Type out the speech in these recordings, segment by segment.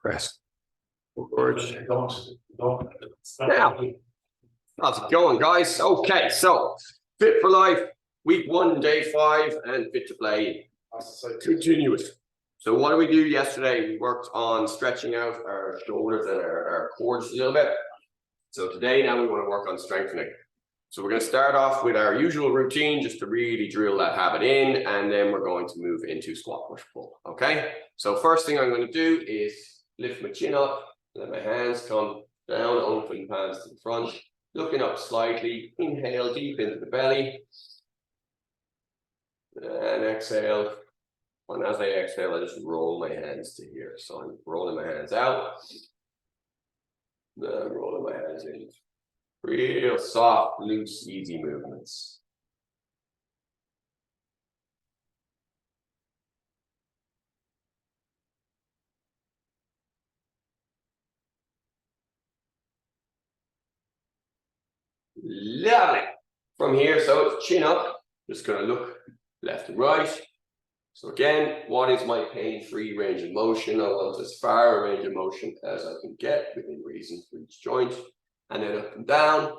Press forward. Now, how's it going, guys? Okay, so Fit for Life, week 1, day 5, and Fit to Play continuous. So what did we do yesterday? We worked on stretching out our shoulders and our quads a little bit. So today now we want to work on strengthening. So we're going to start off with our usual routine just to really drill that habit in, and then we're going to move into squat, push, pull. Okay, so first thing I'm going to do is lift my chin up, let my hands come down, open palms to the front, looking up slightly, inhale deep into the belly, and exhale. And as I exhale, I just roll my hands to here. So I'm rolling my hands out, then rolling my hands in. Real soft, loose, easy movements. Lovely. From here, so it's chin up, just going to look left and right. So again, what is my pain-free range of motion? I want as far a range of motion as I can get within reason for each joint. And then up and down.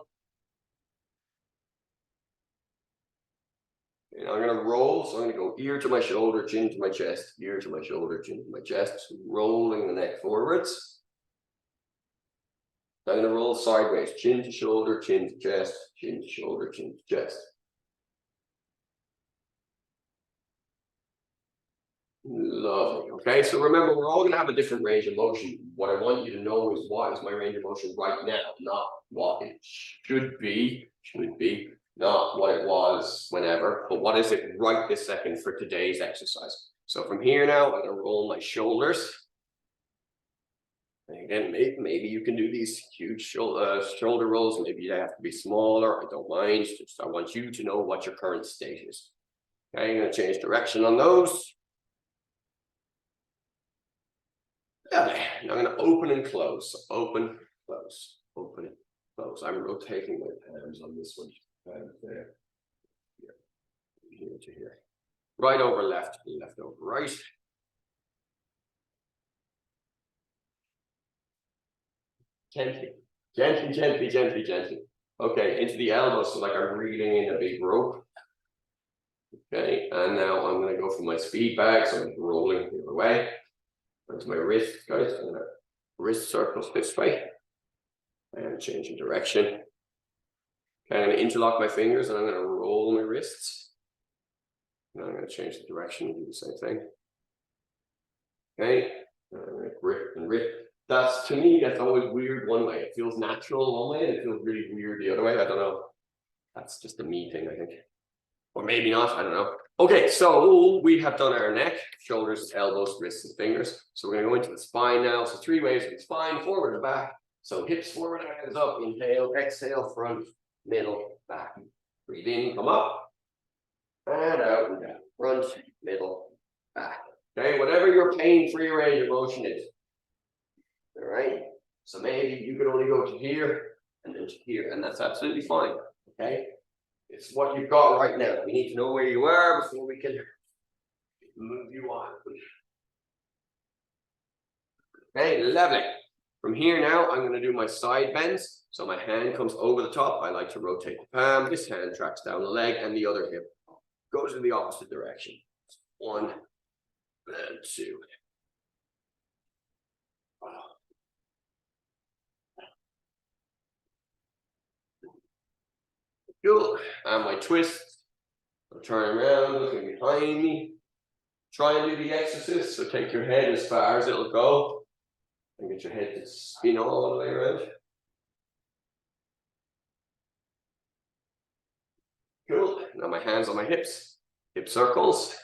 And I'm going to roll, so I'm going to go ear to my shoulder, chin to my chest, ear to my shoulder, chin to my chest, rolling the neck forwards. I'm going to roll sideways, chin to shoulder, chin to chest, chin to shoulder, chin to chest. Lovely. Okay, so remember, we're all going to have a different range of motion. What I want you to know is what is my range of motion right now, not what it should be, not what it was whenever, but what is it right this second for today's exercise. So from here now, I'm going to roll my shoulders. And again, maybe you can do these huge shoulder rolls. Maybe they have to be smaller. I don't mind. Just I want you to know what your current state is. Okay, I'm going to change direction on those. Yeah, now I'm going to open and close. So open, close, open, close. I'm rotating my palms on this one. There, here to here. Right over left, left over right. Gently, gently, gently, gently, gently. Okay, into the elbows, so like I'm reeling in a big rope. Okay, and now I'm going to go for my speed bag, so I'm rolling the other way. Onto my wrist, guys. I'm going to wrist circles this way. And changing direction. Okay, I'm going to interlock my fingers and I'm going to roll my wrists. And I'm going to change the direction and do the same thing. Okay, and I'm going to grip and rip. That's, to me, that's always weird one way. It feels natural one way and it feels really weird the other way. I don't know. That's just a me thing, I think. Or maybe not, I don't know. Okay, so we have done our neck, shoulders, elbows, wrists, and fingers. So we're going to go into the spine now. So 3 ways with the spine, forward and back. So hips forward, hands up, inhale, exhale, front, middle, back. Breathe in, come up, and out and down. Front, middle, back. Okay, whatever your pain-free range of motion is. All right, so maybe you could only go to here and then to here, and that's absolutely fine. Okay, it's what you've got right now. We need to know where you are before we can move you on. Okay, lovely. From here now, I'm going to do my side bends. So my hand comes over the top. I like to rotate the palm. This hand tracks down the leg, and the other hip goes in the opposite direction. 1 and 2. Cool. And my twist. I'll turn around, looking behind me. Try and do the exercise. So take your head as far as it'll go. And get your head to spin all the way around. Cool. Now my hands on my hips. Hip circles.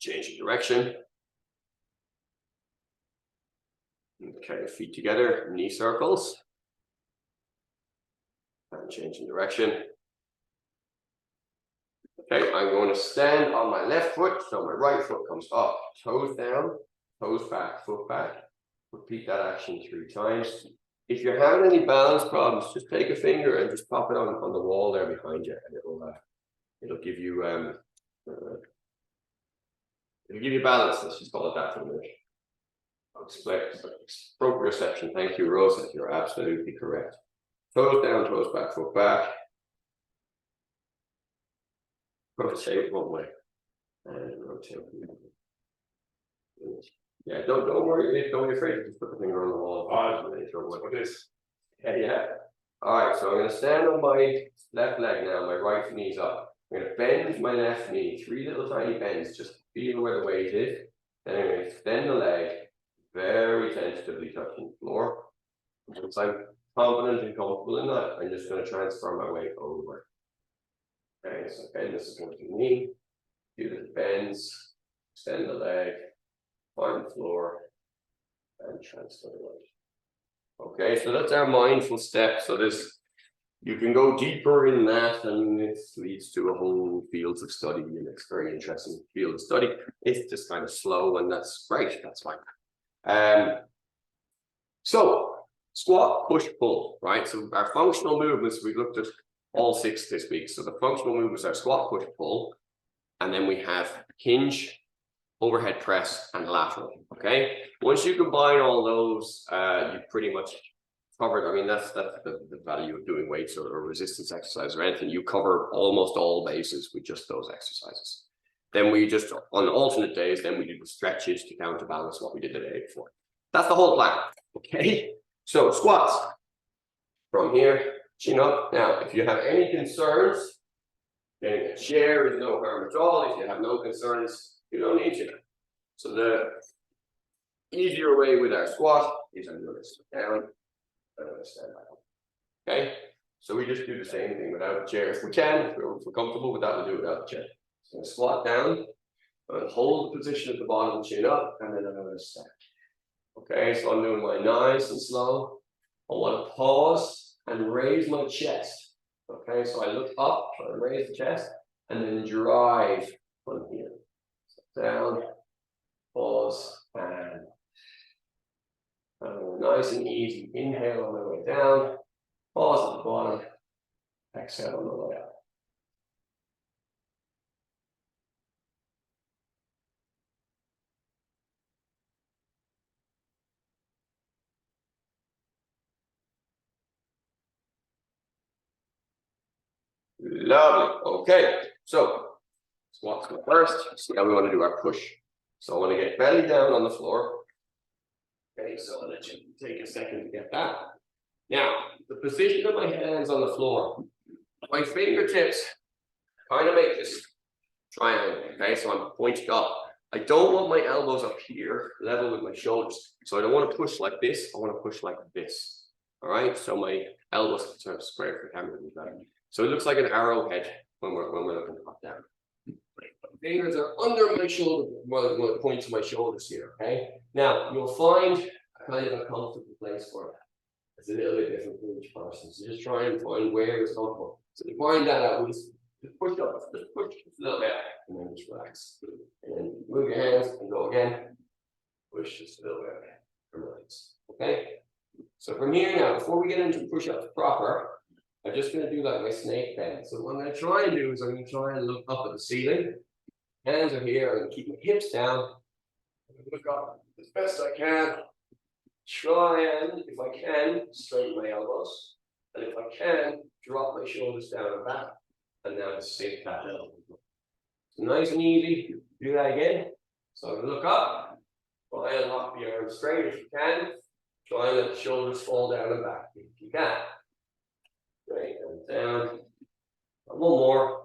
Changing direction. Okay, feet together, knee circles. And changing direction. Okay, I'm going to stand on my left foot, so my right foot comes up, toes down, toes back, foot back. Repeat that action 3 times. If you're having any balance problems, just take a finger and just pop it on the wall there behind you, and it'll give you balance. Let's just call it that for a minute. Proprioception. Thank you, Rosa. You're absolutely correct. Toes down, toes back, foot back. Rotate one way. And rotate. Yeah, don't worry, don't be afraid to just put the finger on the wall. What is? Yeah. All right, so I'm going to stand on my left leg now, my right knee's up. I'm going to bend my left knee, 3 little tiny bends, just feel where the weight is. Then I'm going to extend the leg, very tentatively touching the floor. Once I'm confident and comfortable in that, I'm just going to transfer my weight over. Okay, so bend the support of the knee, do the bends, extend the leg, find the floor, and transfer the weight. Okay, so that's our mindful step. So this, you can go deeper in that, and it leads to a whole fields of study, and it's very interesting field of study. It's just kind of slow, and that's great. That's fine. So squat, push, pull, right? So our functional movements, we looked at all 6 this week. So the functional movements are squat, push, pull, and then we have hinge, overhead press, and lateral. Okay, once you combine all those, you pretty much covered. I mean, that's the value of doing weights or resistance exercise or anything. You cover almost all bases with just those exercises. Then we just, on alternate days, then we do the stretches to counterbalance what we did the day before. That's the whole plan. Okay, so squats from here, chin up. Now, if you have any concerns, getting a chair is no harm at all. If you have no concerns, you don't need to. So the easier way with our squat is I'm going to sit down and I'm going to stand back up. Okay, so we just do the same thing without a chair. If we can, if we're comfortable with that, we'll do it without the chair. So I'm going to squat down, I'm going to hold the position at the bottom, chin up, and then I'm going to stand. Okay, so I'm doing mine nice and slow. I want to pause and raise my chest. Okay, so I look up, try to raise the chest, and then drive from here. So down, pause, and nice and easy. Inhale on the way down, pause at the bottom, exhale on the way up. Lovely. Okay, so squats go first. So now we want to do our push. So I want to get belly down on the floor. Okay, so I'll let you take a second to get that. Now, the position of my hands on the floor, my fingertips kind of make this triangle. Okay, so I'm pointing up. I don't want my elbows up here, level with my shoulders. So I don't want to push like this. I want to push like this. All right, so my elbows sort of square for camera. So it looks like an arrowhead when we're looking up down. Fingers are under my shoulder, well, point to my shoulders here. Okay. Now you'll find a kind of a comfortable place for that. It's a little bit different for each person. So just try and find where it's comfortable. So to find that out, just push up, just push a little bit, and then just relax. And then move your hands and go again. Push just a little bit and relax. Okay. So from here now, before we get into push-ups proper, I'm just going to do like my snake bend. So what I'm going to try and do is I'm going to try and look up at the ceiling. Hands are here. I'm going to keep my hips down. Look up as best I can. Try and, if I can, straighten my elbows. And if I can, drop my shoulders down and back. And now just sink that elbow. So nice and easy. Do that again. So I'm going to look up. Try and lock the arms straight if you can. Try and let the shoulders fall down and back if you can. Great, and down. One more.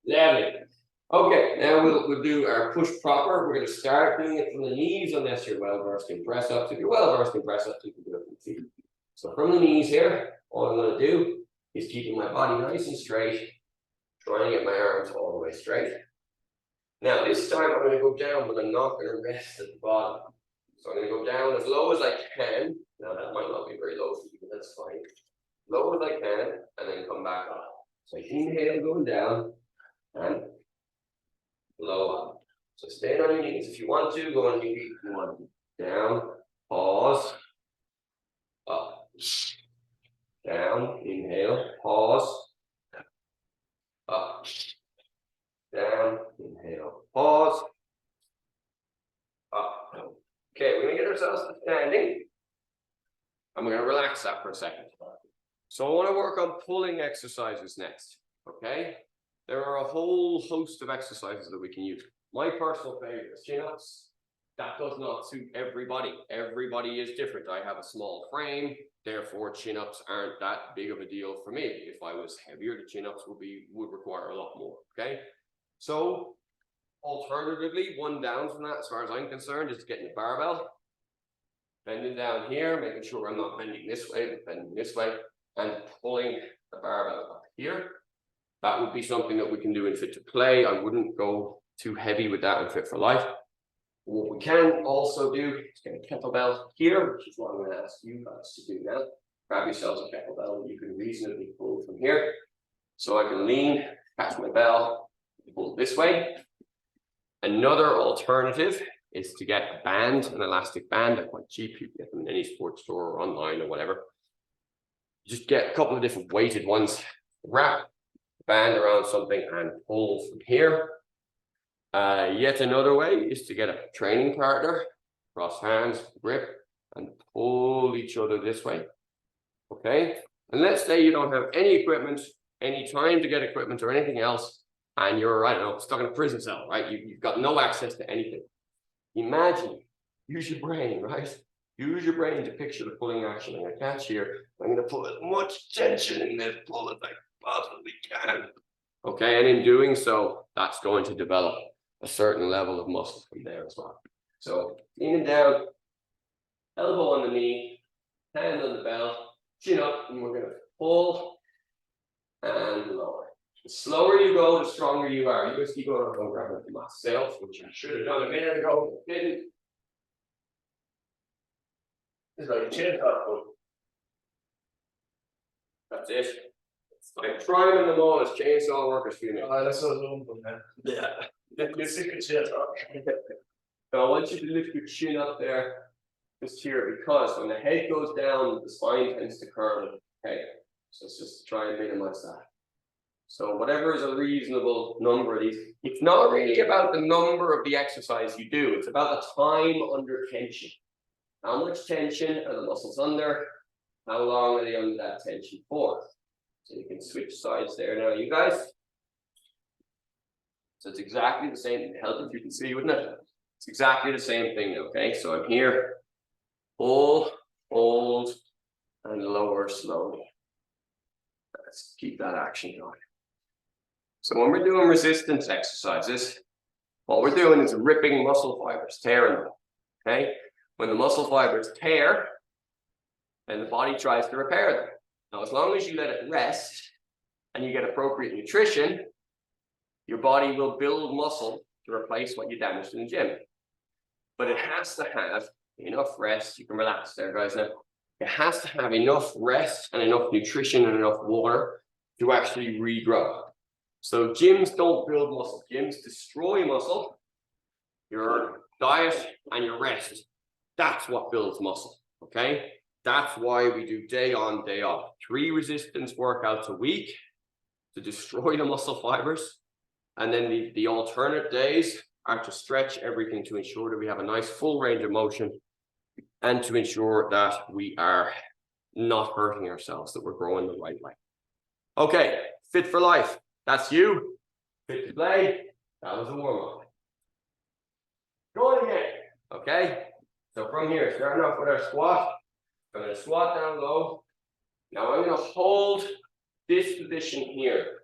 Lovely. Okay, now we'll do our push proper. We're going to start doing it from the knees unless you're well versed in press ups. If you're well versed in press ups, you can do it from the feet. So from the knees here, all I'm going to do is keeping my body nice and straight, trying to get my arms all the way straight. Now this time I'm going to go down, but I'm not going to rest at the bottom. So I'm going to go down as low as I can. Now that might not be very low for you, but that's fine. Low as I can, and then come back up. So inhale going down, and blow up. So stand on your knees if you want to, go on your feet if you want to. Down, pause, up, down, inhale, pause, up, down, down, inhale, pause. Up. Okay, we're gonna get ourselves to standing. And we're gonna relax that for a second. So I want to work on pulling exercises next. Okay, there are a whole host of exercises that we can use. My personal favorite is chin-ups. That does not suit everybody. Everybody is different. I have a small frame, therefore chin-ups aren't that big of a deal for me. If I was heavier, the chin-ups would require a lot more. Okay, so alternatively, one down from that, as far as I'm concerned, is getting the barbell, bending down here, making sure I'm not bending this way, but bending this way, and pulling the barbell up here. That would be something that we can do in Fit to Play. I wouldn't go too heavy with that in Fit for Life. What we can also do is get a kettlebell here, which is what I'm going to ask you guys to do now. Grab yourselves a kettlebell and you can reasonably pull from here. So I can lean, catch my bell, pull this way. Another alternative is to get a band, an elastic band. They're quite cheap. You can get them in any sports store or online or whatever. Just get a couple of different weighted ones, wrap the band around something and pull from here. Yet another way is to get a training partner, cross hands, grip, and pull each other this way. Okay, and let's say you don't have any equipment, any time to get equipment or anything else, and you're, I don't know, stuck in a prison cell, right? You've got no access to anything. Imagine, use your brain, right? Use your brain to picture the pulling action. I'm going to catch here. I'm going to put as much tension in this pull as I possibly can. Okay, and in doing so, that's going to develop a certain level of muscle from there as well. So leaning down, elbow on the knee, hand on the bell, chin up, and we're going to pull and lower. The slower you go, the stronger you are. You just keep going and grabbing it myself, which I should have done a minute ago, but didn't. It's like a chin up. That's it. It's like trying in the most chainsaw workers feeling. That's so long, man. Yeah. You're sick of chin up. So I want you to lift your chin up there, just here, because when the head goes down, the spine tends to curve. Okay, so let's just try and minimize that. So whatever is a reasonable number of these, it's not really about the number of the exercise you do, it's about the time under tension. How much tension are the muscles under? How long are they under that tension for? So you can switch sides there now, you guys. So it's exactly the same. Help if you can see, wouldn't it? It's exactly the same thing, okay? So I'm here, pull, hold, and lower slowly. Let's keep that action going. So when we're doing resistance exercises, what we're doing is ripping muscle fibers, tearing them, okay? When the muscle fibers tear, then the body tries to repair them. Now, as long as you let it rest and you get appropriate nutrition, your body will build muscle to replace what you damaged in the gym. But it has to have enough rest. You can relax there, guys, now. It has to have enough rest and enough nutrition and enough water to actually regrow. So gyms don't build muscle. Gyms destroy muscle. Your diet and your rest, that's what builds muscle, okay? That's why we do day on, day off. 3 resistance workouts a week to destroy the muscle fibers. And then the alternate days are to stretch everything to ensure that we have a nice full range of motion and to ensure that we are not hurting ourselves, that we're growing the right way. Okay, Fit for Life, that's you. Fit to Play, that was a warm-up. Going again, okay? So from here, starting off with our squat, I'm going to squat down low. Now I'm going to hold this position here.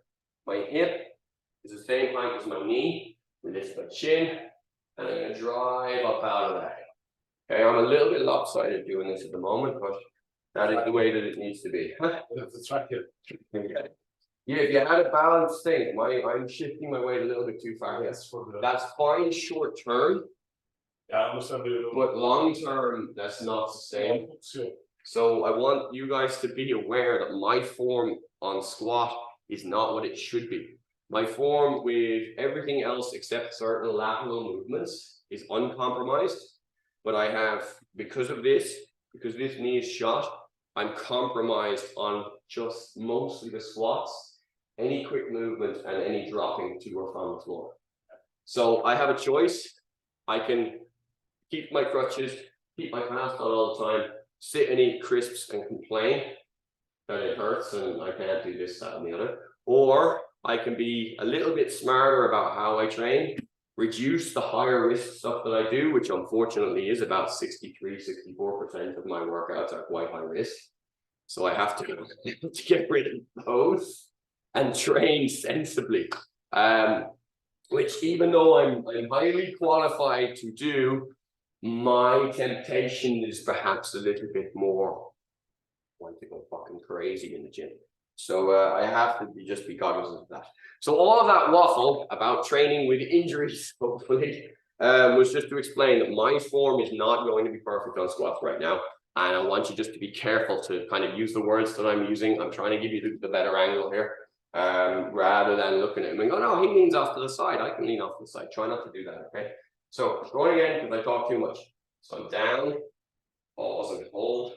My hip is the same height as my knee. Lift my chin, and I'm going to drive up out of that. Okay, I'm a little bit lopsided doing this at the moment, but that is the way that it needs to be. That's track it. Yeah, if you had a balanced thing, I'm shifting my weight a little bit too far. Yes, for the. That's fine short term, Yeah, I understand it. but long term, that's not the same. So I want you guys to be aware that my form on squat is not what it should be. My form with everything else except certain lateral movements is uncompromised, but I have, because this knee is shot, I'm compromised on just mostly the squats, any quick movement and any dropping to or from the floor. So I have a choice. I can keep my crutches, keep my cast on all the time, sit and eat crisps and complain that it hurts and I can't do this, that, and the other. Or I can be a little bit smarter about how I train, reduce the higher risk stuff that I do, which unfortunately is about 63–64% of my workouts are quite high risk. So I have to get rid of those and train sensibly. Which even though I'm highly qualified to do, my temptation is perhaps a little bit more want to go fucking crazy in the gym. So I have to just be cognizant of that. So all of that waffle about training with injuries, hopefully, was just to explain that my form is not going to be perfect on squats right now. And I want you just to be careful to kind of use the words that I'm using. I'm trying to give you the better angle here, rather than looking at him and go, no, he leans off to the side. I can lean off to the side. Try not to do that, okay? So going again, because I talk too much. So I'm down, pause and hold.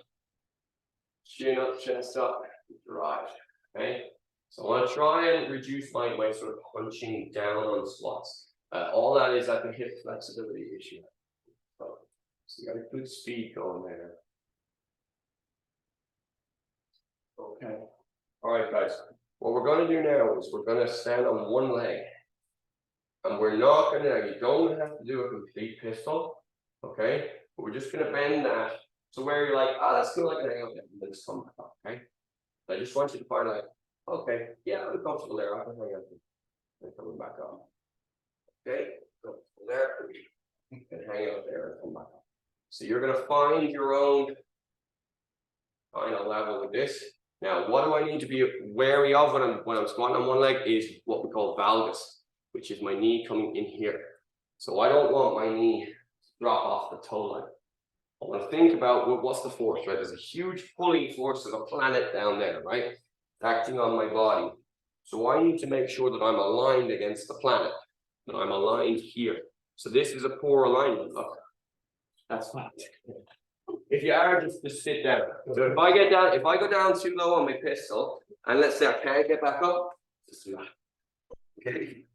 Chin up, chest up, drive, okay? So I want to try and reduce my sort of punching down on squats. All that is like a hip flexibility issue. So you got a good speed going there. Okay. All right, guys. What we're going to do now is we're going to stand on one leg. And we're not going to, you don't have to do a complete pistol, okay? But we're just going to bend that. So where you're like, oh, that's cool, I can hang out there, and then just come back up, okay? I just want you to find like, okay, yeah, I'm comfortable there, I can hang out there, and coming back up. Okay, comfortable there, and hang out there and come back up. So you're gonna find your own kind of level with this. Now, what do I need to be wary of when I'm squatting on one leg is what we call valgus, which is my knee coming in here. So I don't want my knee to drop off the toe line. I want to think about, well, what's the force, right? There's a huge pulling force of a planet down there, right? Acting on my body. So I need to make sure that I'm aligned against the planet, that I'm aligned here. So this is a poor alignment. Look, that's fine. If you are, just sit down. So if I go down too low on my pistol, and let's say I can't get back up, just do that. Okay.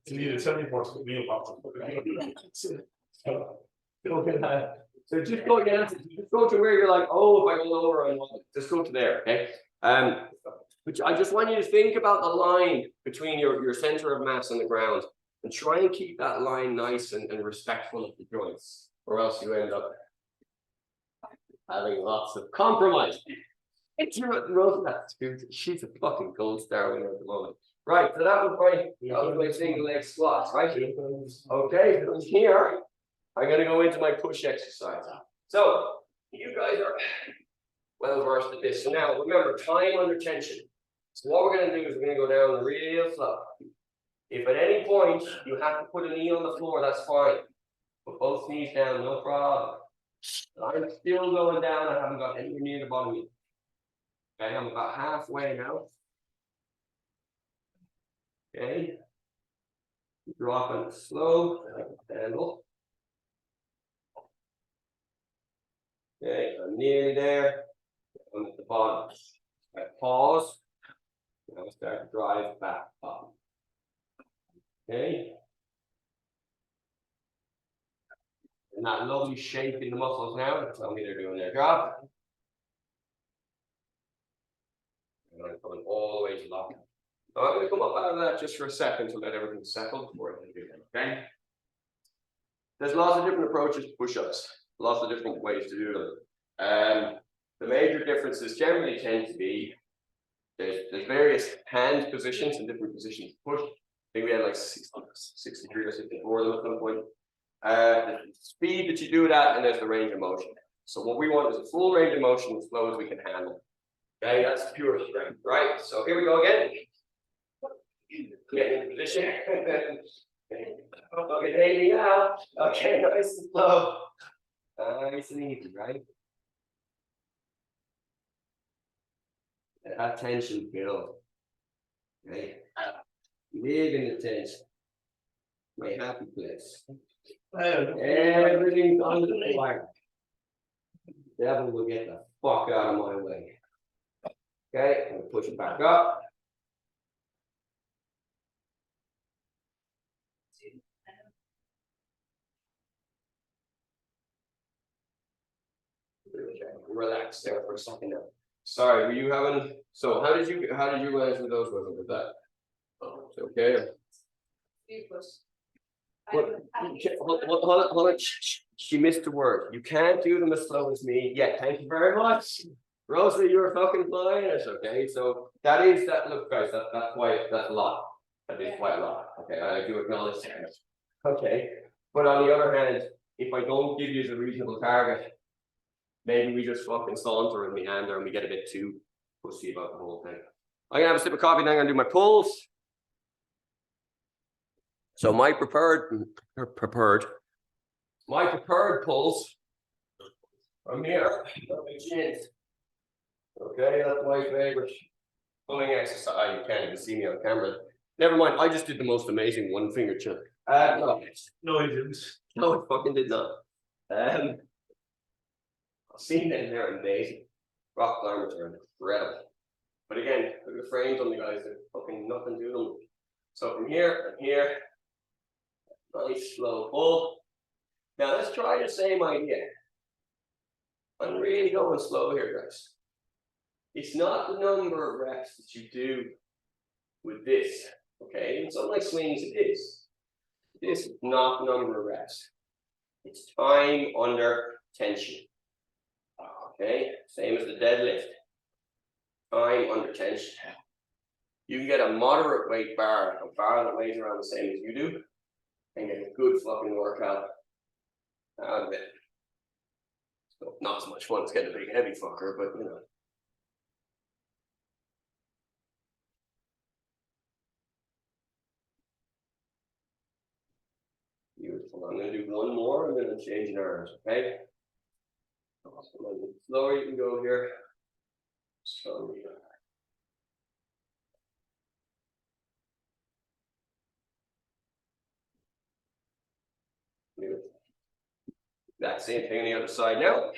You need a 74 meal box. So just go down, just go to where you're like, oh, if I go lower, I want just go to there, okay? Which I just want you to think about the line between your center of mass and the ground, and try and keep that line nice and respectful of the joints, or else you end up having lots of compromise. It's Roosevelt, dude. She's a fucking gold star winner at the moment. Right, so that was my single leg squats, right? Okay, from here, I'm gonna go into my push exercise. So you guys are well versed at this. So now remember, time under tension. So what we're gonna do is we're gonna go down real slow. If at any point you have to put a knee on the floor, that's fine. Put both knees down, no problem. I'm still going down. I haven't got anywhere near the bottom yet. Okay, I'm about halfway now. Okay. Dropping slow, handle. Okay, I'm nearly there. I'm at the bottom. I pause. Now I start to drive back up. Okay. And that lovely shape in the muscles now that tell me they're doing their job. And I'm coming all the way to lock. So I'm going to come up out of that just for a second to let everything settle before I do that. Okay. There's lots of different approaches to push-ups, lots of different ways to do them. The major differences generally tend to be there's various hand positions and different positions to push. I think we had like 63 or 64 of them at some point. The speed that you do it at, and there's the range of motion. So what we want is a full range of motion as slow as we can handle. Okay, that's pure strength, right? So here we go again. Get in position. Okay, baby, now. Okay, nice and slow. Nice and easy, right? That tension build. Okay. Live in the tension. My happy place. Everything's under the wire. The devil will get the fuck out of my way. Okay, I'm gonna push it back up. Relax there for a second now. Sorry, were you having, so how did you guys with those ones with that? Okay. Hold on. She missed a word. You can't do them as slow as me. Yeah, thank you very much. Rosa, you're fucking flying. It's okay. So that is that. Look, guys, that's a lot. That is quite a lot. Okay, I do acknowledge that. Okay, but on the other hand, if I don't give you the reasonable target, maybe we just fucking saunter and meander and we get a bit too pussy about the whole thing. I'm gonna have a sip of coffee, then I'm gonna do my pulls. So my prepared pulls from here. Okay, that's my favorite pulling exercise. You can't even see me on camera. Never mind, I just did the most amazing one finger chill. No, No, he didn't. no, it fucking did not. I've seen them, they're amazing. Rock climbers are incredible. But again, look at the frames on the guys, there's fucking nothing to them. So from here and here, nice slow pull. Now let's try the same idea. I'm really going slow here, guys. It's not the number of reps that you do with this, okay? It's not like swings, it is. This is not the number of reps. It's time under tension. Okay, same as the deadlift. Time under tension. You can get a moderate weight bar, a bar that weighs around the same as you do, and get a good fucking workout out of it. So not so much fun as getting a big heavy fucker, but you know. Beautiful. I'm going to do one more and then I'm changing arms, okay? Slower you can go here. Slowly. Beautiful. That same thing on the other side now.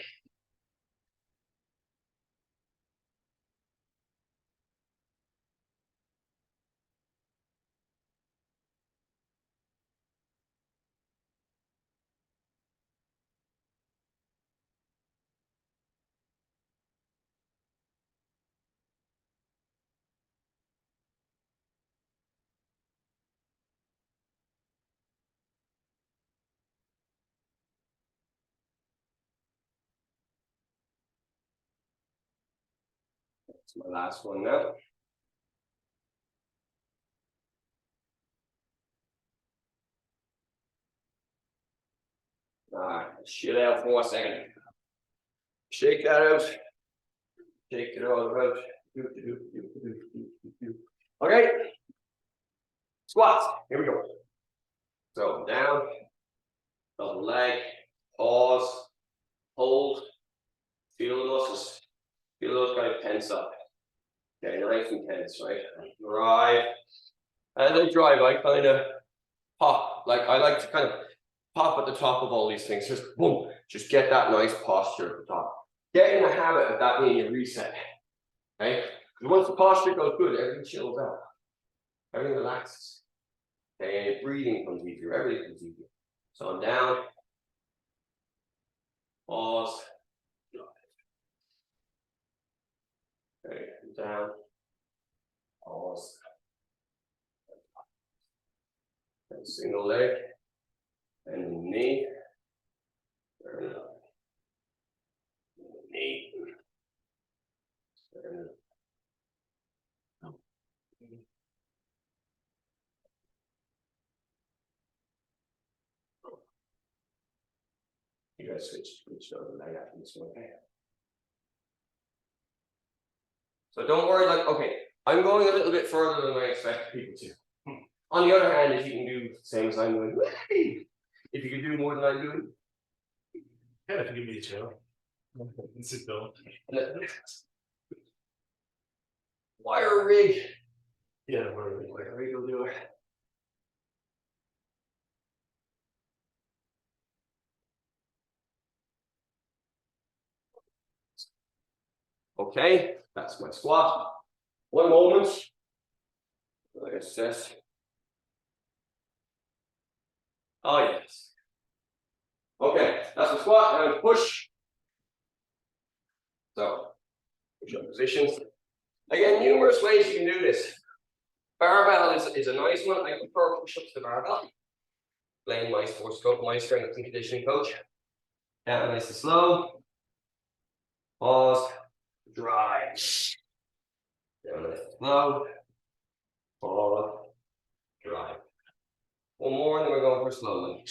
That's my last one now. All right, chill out for a second. Shake that out. Shake it all out. Okay. Squats. Here we go. So down, double leg, pause, hold, feel the muscles, feel those guys tense up. Okay, nice and tense, right? Drive. As I drive, I kind of pop. Like I like to kind of pop at the top of all these things. Just boom, just get that nice posture at the top. Get in the habit of that being your reset. Okay? Because once the posture goes good, everything chills out. Everything relaxes. Okay, and your breathing comes easier, everything comes easier. So I'm down. Pause. Okay, down. Pause. And single leg. And knee. Turn it up. Knee. Turn it up. You guys switch over leg after this one. Okay. So don't worry, like, okay, I'm going a little bit further than I expect people to. On the other hand, if you can do the same as I'm doing, if you can do more than I'm doing, Yeah, if you give me a chair. And sit down. Wire rig. Yeah, where Wire rig will do it. Okay, that's my squat. One moment. Like I said. Oh, yes. Okay, that's the squat, and push. So, push up positions. Again, numerous ways you can do this. Barbell is a nice one. I prefer push-ups to barbell. Playing my sports coach, my strength and conditioning coach. Down nice and slow. Pause. Drive. Down nice and slow. Pause. Drive. One more, and then we're going for slowly.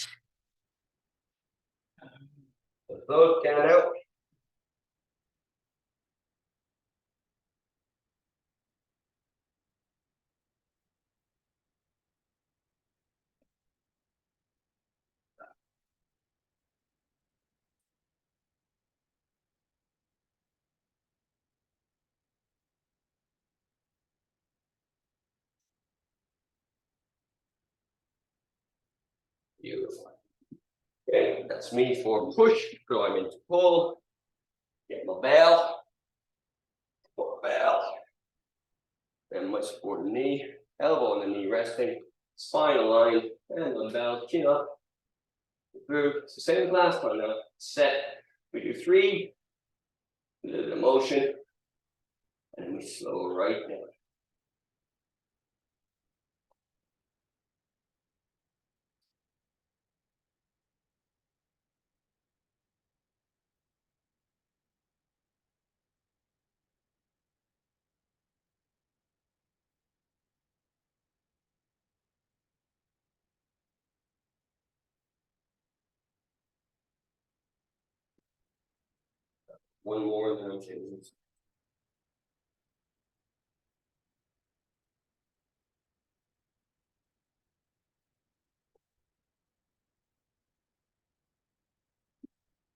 Slow down out. Beautiful. Okay, that's me for push. So I'm into pull. Get my bell. Put bell. Then my supporting knee. Elbow on the knee resting. Spine aligned. And on the bell. Chin up. Through. It's the same as last time now. Set. We do 3. A little bit of motion. And we slow right down. One more and then I'll change this.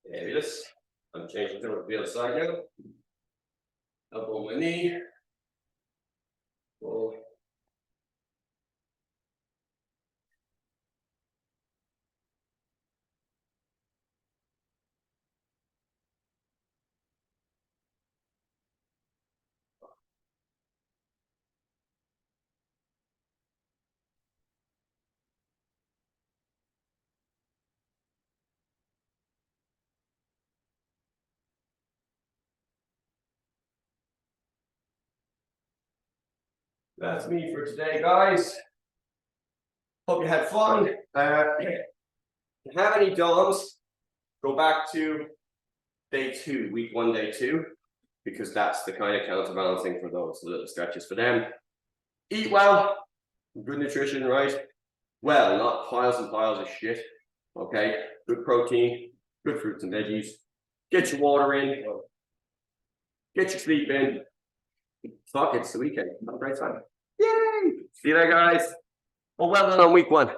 Fabulous. I'm changing to the other side now. Elbow on my knee. Pull. That's me for today, guys. Hope you had fun. If you have any DOMs, go back to day 2, week 1, day 2, because that's the kind of counterbalancing for those little stretches for them. Eat well, good nutrition, right? Well, not piles and piles of shit. Okay, good protein, good fruits and veggies. Get your water in, get your sleep in. Fuck, it's the weekend. Have a great time. Yay! See you there, guys. Well done on week 1.